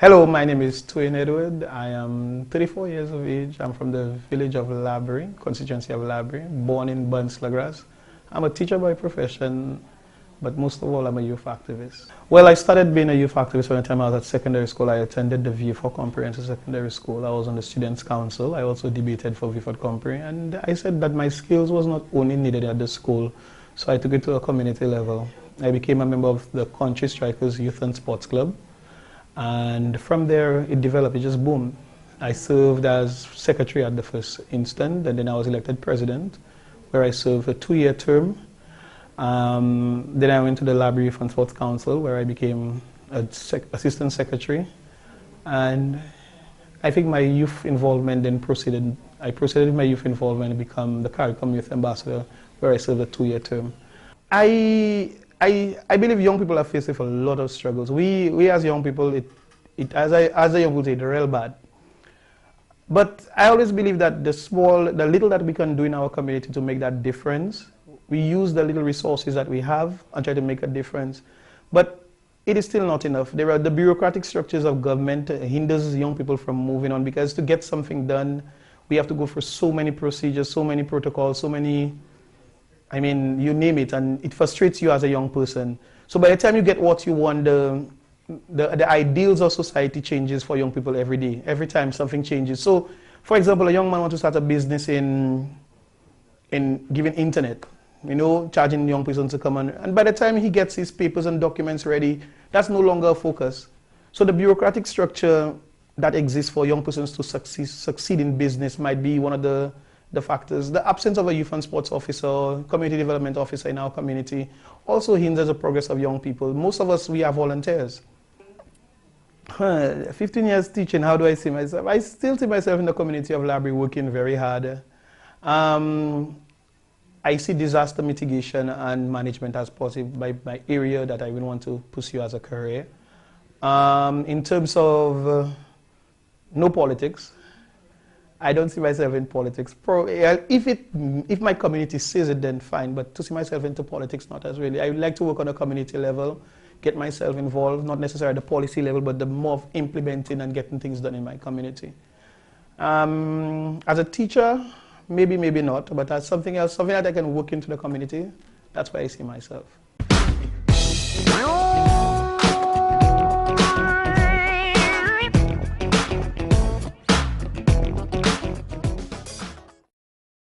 Hello, my name is Twain. I am 34 years of age. I'm from the village of Labrie, constituency of Labrie, born in Bunslagras. I'm a teacher by profession, but most of all, I'm a youth activist. Well, I started being a youth activist when the time I was at secondary school. I attended the V4 Comprehensive Secondary School. I was on the Students' Council. I also debated for V4 Compre, and I said that my skills was not only needed at the school, so I took it to a community level. I became a member of the Country Strikers Youth and Sports Club. And from there, it developed, it just boomed. I served as secretary at the first instant, and then I was elected president, where I served a 2-year term. Then I went to the Labrie Youth and Sports Council, where I became assistant secretary. And I think my youth involvement then proceeded. I proceeded with my youth involvement and become the CARICOM Youth Ambassador, where I served a 2-year term. I believe young people are faced with a lot of struggles. We as young people, as a young people, it's real bad. But I always believe that the little that we can do in our community to make that difference, we use the little resources that we have and try to make a difference. But it is still not enough. There are the bureaucratic structures of government hinders young people from moving on, because to get something done, we have to go through so many procedures, so many protocols, so many, I mean, you name it, and it frustrates you as a young person. So by the time you get what you want, the ideals of society changes for young people every day. Every time something changes. So, for example, a young man wants to start a business in giving internet, you know, charging young person to come on. And by the time he gets his papers and documents ready, that's no longer a focus. So the bureaucratic structure that exists for young persons to succeed in business might be one of the factors. The absence of a youth and sports officer, community development officer in our community also hinders the progress of young people. Most of us, we are volunteers. 15 years teaching, how do I see myself? I still see myself in the community of Labrie working very hard. I see disaster mitigation and management as possible by my area that I would want to pursue as a career. In terms of no politics, I don't see myself in politics. If my community says it, then fine, but to see myself into politics, not as really. I would like to work on a community level, get myself involved, not necessarily at the policy level, but the more of implementing and getting things done in my community. As a teacher, maybe not, but as something else, something that I can work into the community, that's where I see myself.